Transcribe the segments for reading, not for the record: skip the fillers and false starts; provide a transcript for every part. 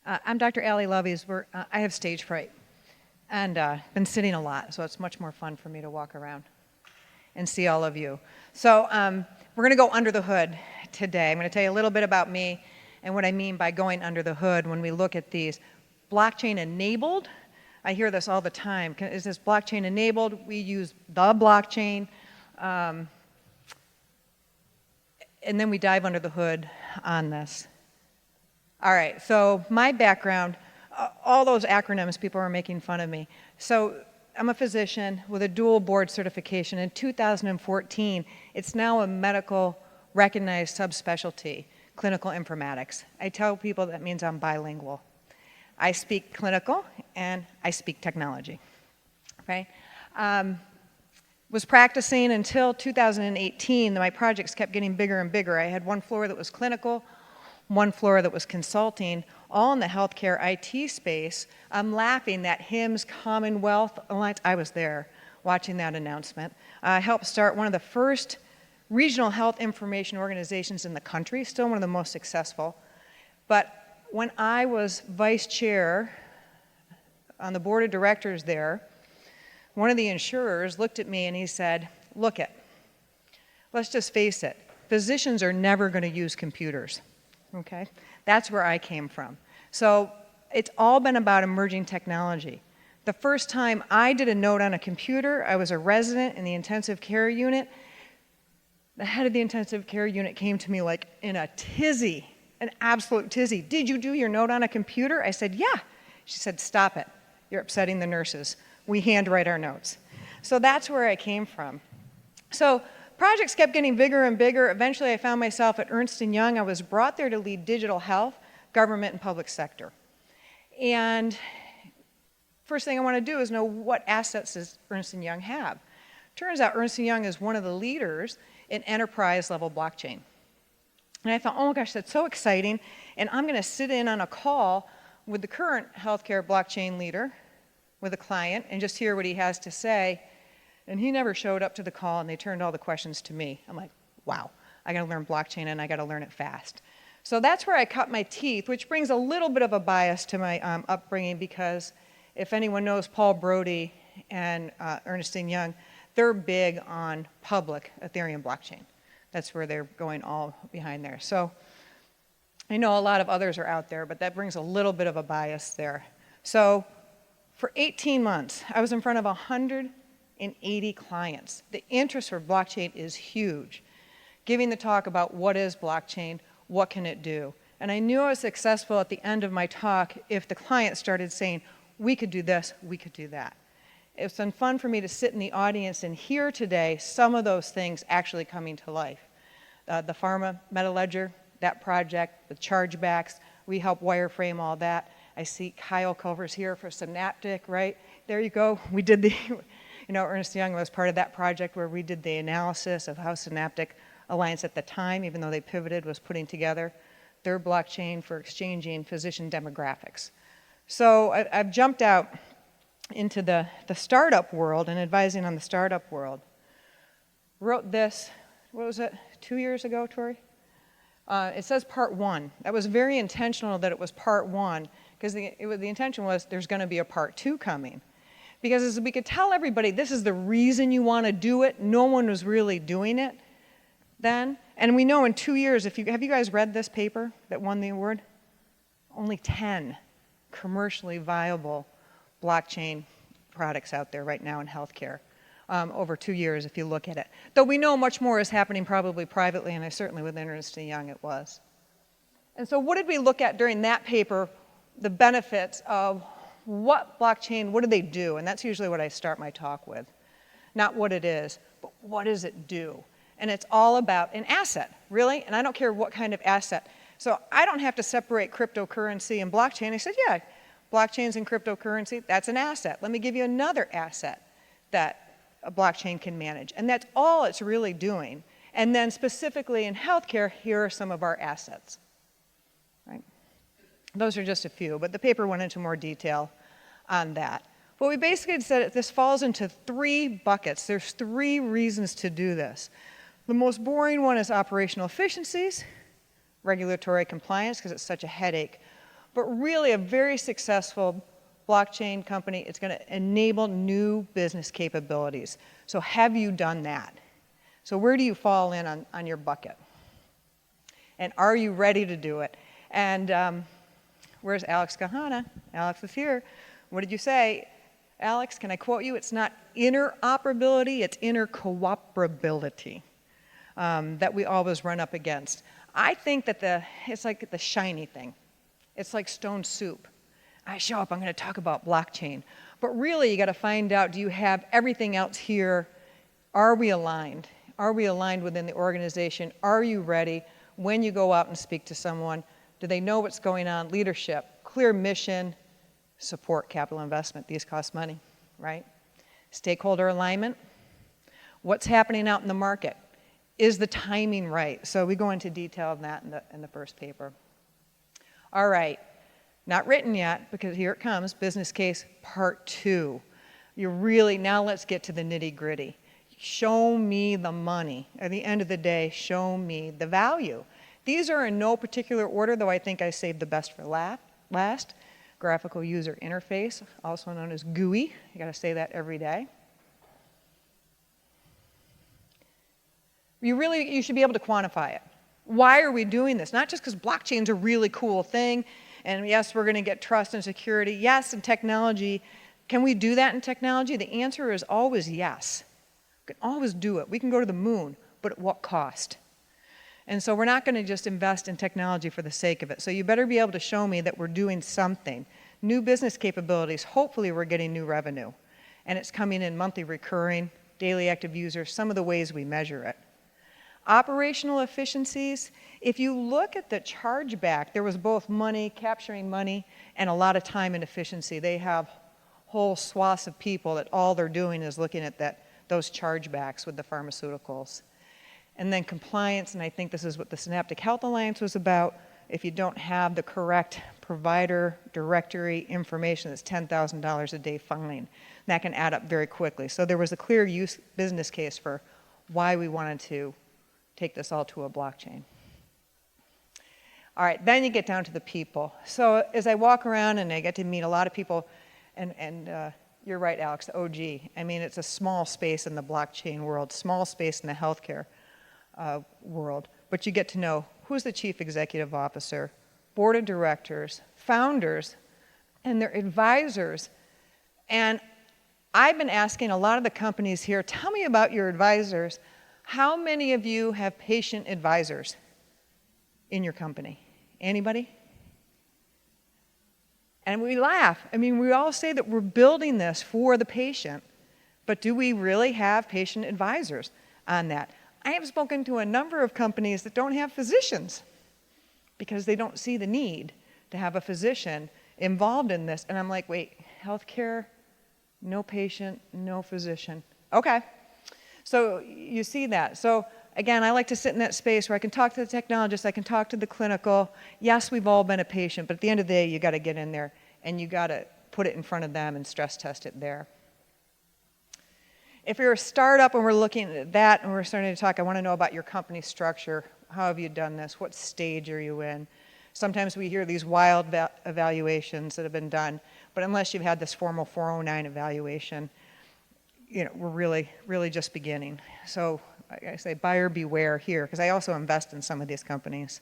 I'm Dr. Allie Loveys. I have stage fright and been sitting a lot, so it's much more fun for me to walk around and see all of you. So we're going to go under the hood today. I'm going to tell you a little bit about me and what I mean by going under the hood when we look at these. Blockchain enabled, I hear this all the time. Is this blockchain enabled? We use the blockchain. And then we dive under the hood on this. All right, so my background, all those acronyms, people are making fun of me. So I'm a physician with a dual board certification. In 2014, it's now a medical recognized subspecialty, clinical informatics. I tell people that means I'm bilingual. I speak clinical and I speak technology, okay? Was practicing until 2018. My projects kept getting bigger and bigger. I had one floor that was clinical, one floor that was consulting, all in the healthcare IT space. I'm laughing that HIMSS Commonwealth Alliance, I was there watching that announcement. I helped start one of the first regional health information organizations in the country, still one of the most successful. But when I was vice chair on the board of directors there, one of the insurers looked at me and he said, look it, let's just face it, physicians are never going to use computers. Okay, that's where I came from. So it's all been about emerging technology. The first time I did a note on a computer, I was a resident in the intensive care unit. The head of the intensive care unit came to me like in a tizzy, an absolute tizzy. Did you do your note on a computer? I said, yeah. She said, stop it. You're upsetting the nurses. We handwrite our notes. So that's where I came from. So projects kept getting bigger and bigger. Eventually, I found myself at Ernst & Young. I was brought there to lead digital health, government, and public sector. And first thing I want to do is know what assets does Ernst & Young have. Turns out Ernst & Young is one of the leaders in enterprise-level blockchain. And I thought, oh my gosh, that's so exciting. And I'm going to sit in on a call with the current healthcare blockchain leader, with a client, and just hear what he has to say. And he never showed up to the call, and they turned all the questions to me. I'm like, wow, I got to learn blockchain, and I got to learn it fast. So that's where I cut my teeth, which brings a little bit of a bias to my upbringing, because if anyone knows Paul Brody and Ernst & Young, they're big on public Ethereum blockchain. That's where they're going all behind there. So I know a lot of others are out there, but that brings a little bit of a bias there. So for 18 months, I was in front of 180 clients. The interest for blockchain is huge. Giving the talk about what is blockchain, what can it do? And I knew I was successful at the end of my talk if the client started saying, we could do this, we could do that. It's been fun for me to sit in the audience and hear today some of those things actually coming to life. The pharma metaledger, that project, the chargebacks, we help wireframe all that. I see Kyle Culver's here for Synaptic, right? There you go. We did the, Ernst & Young was part of that project where we did the analysis of how Synaptic Alliance at the time, even though they pivoted, was putting together their blockchain for exchanging physician demographics. So I've jumped out into the startup world and advising on the startup world. Wrote this, what was it, 2 years ago, Tori? It says part one. That was very intentional that it was part one, because the intention was there's going to be a part two coming. Because as we could tell everybody, this is the reason you want to do it, no one was really doing it then. And we know in 2 years, have you guys read this paper that won the award? Only 10 commercially viable blockchain products out there right now in healthcare. Over 2 years if you look at it. Though we know much more is happening probably privately, and certainly with Ernst & Young it was. And so what did we look at during that paper? The benefits of what blockchain, what do they do? And that's usually what I start my talk with. Not what it is, but what does it do? And it's all about an asset, really, and I don't care what kind of asset. So I don't have to separate cryptocurrency and blockchain. I said, yeah, blockchains and cryptocurrency, that's an asset. Let me give you another asset that a blockchain can manage. And that's all it's really doing. And then specifically in healthcare, here are some of our assets. Right? Those are just a few, but the paper went into more detail on that. But we basically said this falls into 3 buckets. There's 3 reasons to do this. The most boring one is operational efficiencies, regulatory compliance, because it's such a headache. But really a very successful blockchain company, it's going to enable new business capabilities. So have you done that? So where do you fall in on your bucket? And are you ready to do it? And where's Alex Kahana? Alex is here. What did you say? Alex, can I quote you? It's not interoperability, it's intercooperability that we always run up against. I think that it's like the shiny thing. It's like stone soup. I show up, I'm going to talk about blockchain. But really, you got to find out, do you have everything else here? Are we aligned? Are we aligned within the organization? Are you ready? When you go out and speak to someone, do they know what's going on? Leadership, clear mission, support capital investment. These cost money, right? Stakeholder alignment. What's happening out in the market? Is the timing right? So we go into detail on that in the first paper. All right, not written yet, because here it comes, business case part 2. Now let's get to the nitty gritty. Show me the money. At the end of the day, show me the value. These are in no particular order, though I think I saved the best for last. Graphical user interface, also known as GUI. You got to say that every day. You should be able to quantify it. Why are we doing this? Not just because blockchain's a really cool thing, and yes, we're going to get trust and security. Yes, in technology. Can we do that in technology? The answer is always yes. We can always do it. We can go to the moon, but at what cost? And so we're not going to just invest in technology for the sake of it. So you better be able to show me that we're doing something. New business capabilities, hopefully we're getting new revenue. And it's coming in monthly recurring, daily active users, some of the ways we measure it. Operational efficiencies, if you look at the chargeback, there was both money, capturing money, and a lot of time and efficiency. They have whole swaths of people that all they're doing is looking at those chargebacks with the pharmaceuticals. And then compliance, and I think this is what the Synaptic Health Alliance was about. If you don't have the correct provider directory information, it's $10,000 a day fine. That can add up very quickly. So there was a clear business case for why we wanted to take this all to a blockchain. All right, then you get down to the people. So as I walk around and I get to meet a lot of people, and you're right, Alex, OG. I mean, it's a small space in the blockchain world, small space in the healthcare world. But you get to know who's the chief executive officer, board of directors, founders, and their advisors. And I've been asking a lot of the companies here, tell me about your advisors. How many of you have patient advisors in your company? Anybody? And we laugh. I mean, we all say that we're building this for the patient, but do we really have patient advisors on that? I have spoken to a number of companies that don't have physicians because they don't see the need to have a physician involved in this. And I'm like, wait, healthcare, no patient, no physician. Okay. So you see that. So again, I like to sit in that space where I can talk to the technologist, I can talk to the clinical. Yes, we've all been a patient, but at the end of the day, you got to get in there and you got to put it in front of them and stress test it there. If you're a startup and we're looking at that and we're starting to talk, I want to know about your company structure. How have you done this? What stage are you in? Sometimes we hear these wild evaluations that have been done, but unless you've had this formal 409 evaluation, we're really just beginning. So I say buyer beware here, because I also invest in some of these companies.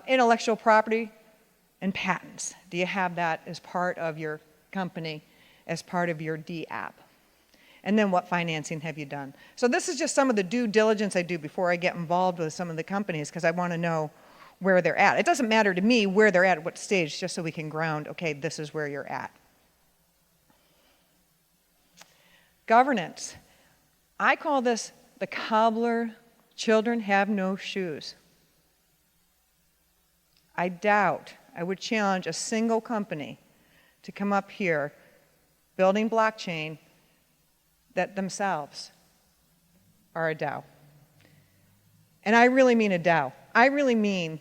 Intellectual property and patents. Do you have that as part of your company, as part of your D-app? And then what financing have you done? So this is just some of the due diligence I do before I get involved with some of the companies, because I want to know where they're at. It doesn't matter to me where they're at what stage, just so we can ground, okay, this is where you're at. Governance. I call this the cobbler, children have no shoes. I doubt, I would challenge a single company to come up here building blockchain that themselves are a DAO. And I really mean a DAO. I really mean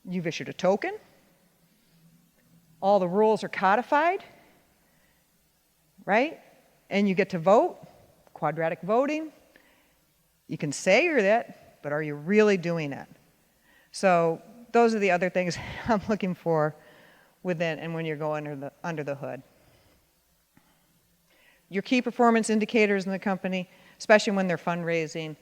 you've issued a token, all the rules are codified, right? And you get to vote, quadratic voting. You can say you're that, but are you really doing it? So those are the other things I'm looking for within and when you go under the hood. Your key performance indicators in the company, especially when they're fundraising.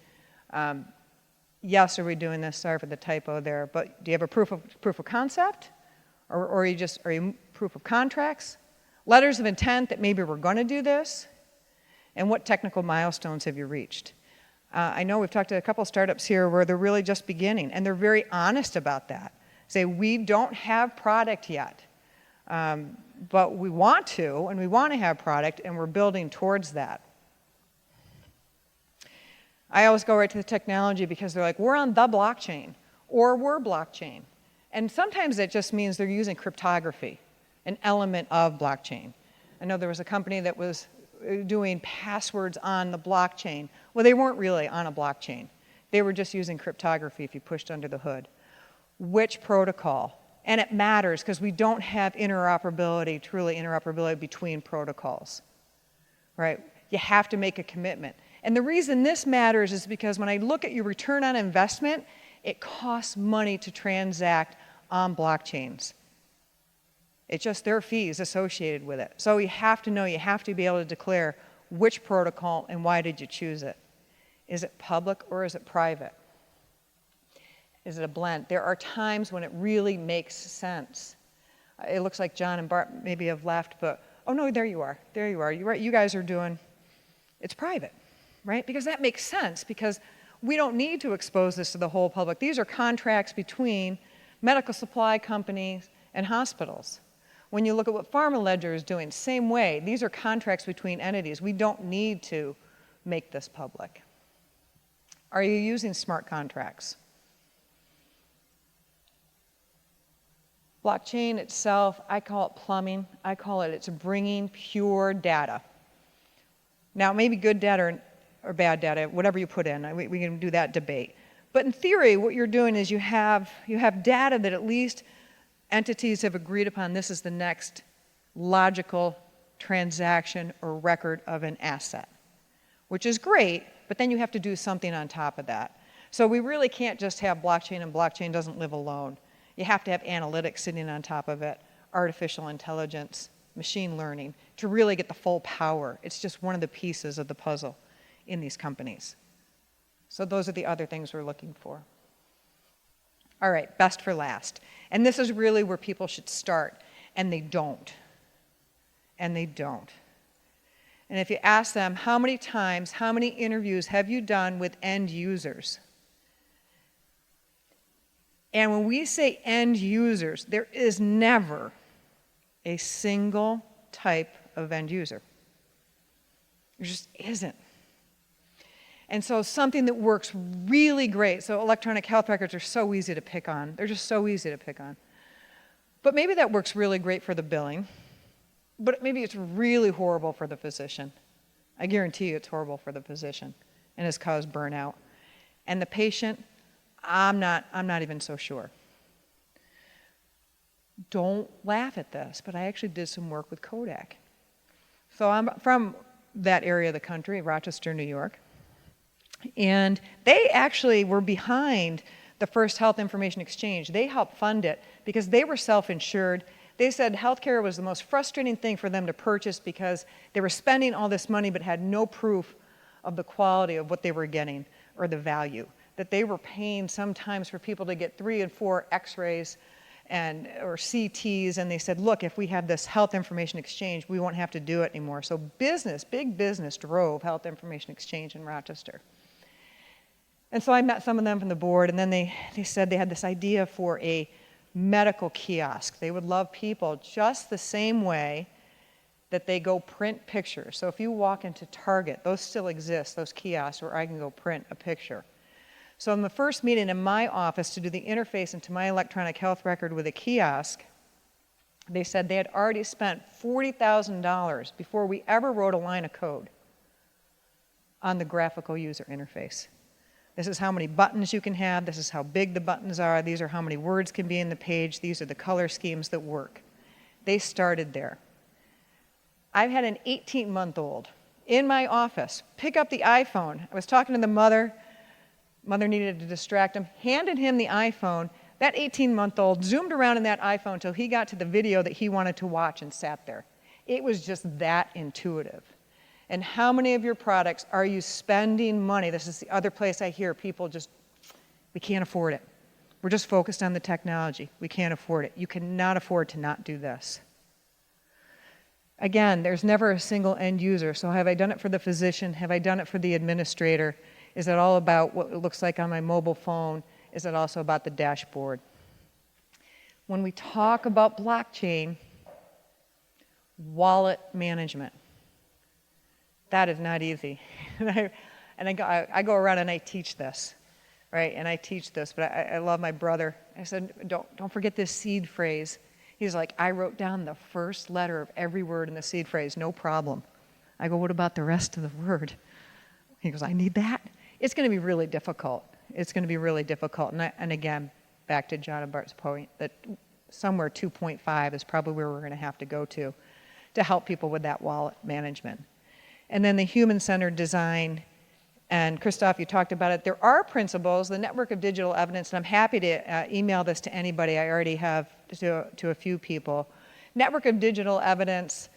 Yes, are we doing this? Sorry for the typo there. But do you have a proof of concept? Or are you proof of contracts? Letters of intent that maybe we're going to do this? And what technical milestones have you reached? I know we've talked to a couple startups here where they're really just beginning, and they're very honest about that. Say, we don't have product yet, but we want to, and we want to have product, and we're building towards that. I always go right to the technology because they're like, we're on the blockchain, or we're blockchain. And sometimes that just means they're using cryptography, an element of blockchain. I know there was a company that was doing passwords on the blockchain. Well, they weren't really on a blockchain. They were just using cryptography if you pushed under the hood. Which protocol? And it matters because we don't have interoperability, truly interoperability between protocols, right? You have to make a commitment. And the reason this matters is because when I look at your return on investment, it costs money to transact on blockchains. It's just there are fees associated with it. So you have to know, you have to be able to declare which protocol and why did you choose it. Is it public or is it private? Is it a blend? There are times when it really makes sense. It looks like John and Bart maybe have left, but, oh no, there you are. There you are. You're right. You guys are doing, it's private, right? Because that makes sense because we don't need to expose this to the whole public. These are contracts between medical supply companies and hospitals. When you look at what Pharma Ledger is doing, same way. These are contracts between entities. We don't need to make this public. Are you using smart contracts? Blockchain itself, I call it plumbing. I call it, it's bringing pure data. Now, maybe good data or bad data, whatever you put in. We can do that debate. But in theory, what you're doing is you have data that at least entities have agreed upon this is the next logical transaction or record of an asset, which is great, but then you have to do something on top of that. So we really can't just have blockchain, and blockchain doesn't live alone. You have to have analytics sitting on top of it, artificial intelligence, machine learning, to really get the full power. It's just one of the pieces of the puzzle in these companies. So those are the other things we're looking for. All right, best for last. And this is really where people should start, and they don't. And they don't. And if you ask them, how many times, how many interviews have you done with end users? And when we say end users, there is never a single type of end user. There just isn't. And so something that works really great, so electronic health records are so easy to pick on. They're just so easy to pick on. But maybe that works really great for the billing, but maybe it's really horrible for the physician. I guarantee you it's horrible for the physician and has caused burnout. And the patient, I'm not even so sure. Don't laugh at this, but I actually did some work with Kodak. So I'm from that area of the country, Rochester, New York. And they actually were behind the first health information exchange. They helped fund it because they were self-insured. They said healthcare was the most frustrating thing for them to purchase because they were spending all this money but had no proof of the quality of what they were getting or the value. That they were paying sometimes for people to get 3 and 4 x-rays or CTs, and they said, look, if we have this health information exchange, we won't have to do it anymore. So business, big business, drove health information exchange in Rochester. And so I met some of them from the board, and then they said they had this idea for a medical kiosk. They would love people just the same way that they go print pictures. So if you walk into Target, those still exist, those kiosks where I can go print a picture. So in the first meeting in my office to do the interface into my electronic health record with a kiosk, they said they had already spent $40,000 before we ever wrote a line of code on the graphical user interface. This is how many buttons you can have. This is how big the buttons are. These are how many words can be in the page. These are the color schemes that work. They started there. I've had an 18-month-old in my office pick up the iPhone. I was talking to the mother. Mother needed to distract him. Handed him the iPhone. That 18-month-old zoomed around in that iPhone until he got to the video that he wanted to watch and sat there. It was just that intuitive. And how many of your products are you spending money? This is the other place I hear people just, we can't afford it. We're just focused on the technology. We can't afford it. You cannot afford to not do this. Again, there's never a single end user. So have I done it for the physician? Have I done it for the administrator? Is it all about what it looks like on my mobile phone? Is it also about the dashboard? When we talk about blockchain, wallet management, that is not easy. And I go around and I teach this, right? And I teach this, but I love my brother. I said, don't forget this seed phrase. He's like, I wrote down the first letter of every word in the seed phrase, no problem. I go, what about the rest of the word? He goes, I need that. It's going to be really difficult. It's going to be really difficult. And again, back to John and Bart's point, that somewhere 2.5 is probably where we're going to have to go to help people with that wallet management. And then the human-centered design, and Christoph, you talked about it. There are principles, the network of digital evidence, and I'm happy to email this to anybody. I already have to a few people. Network of digital evidence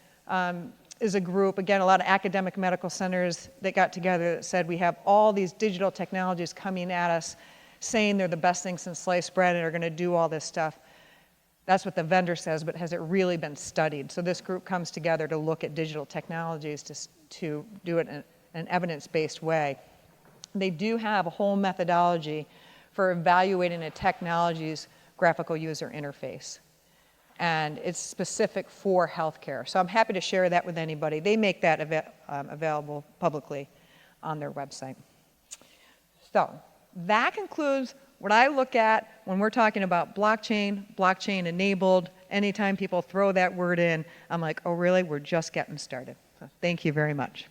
is a group, again, a lot of academic medical centers that got together that said we have all these digital technologies coming at us saying they're the best thing since sliced bread and are going to do all this stuff. That's what the vendor says, but has it really been studied? So this group comes together to look at digital technologies to do it in an evidence-based way. They do have a whole methodology for evaluating a technology's graphical user interface. And it's specific for healthcare. So I'm happy to share that with anybody. They make that available publicly on their website. So that concludes what I look at when we're talking about blockchain, blockchain enabled. Anytime people throw that word in, I'm like, oh really? We're just getting started. So thank you very much.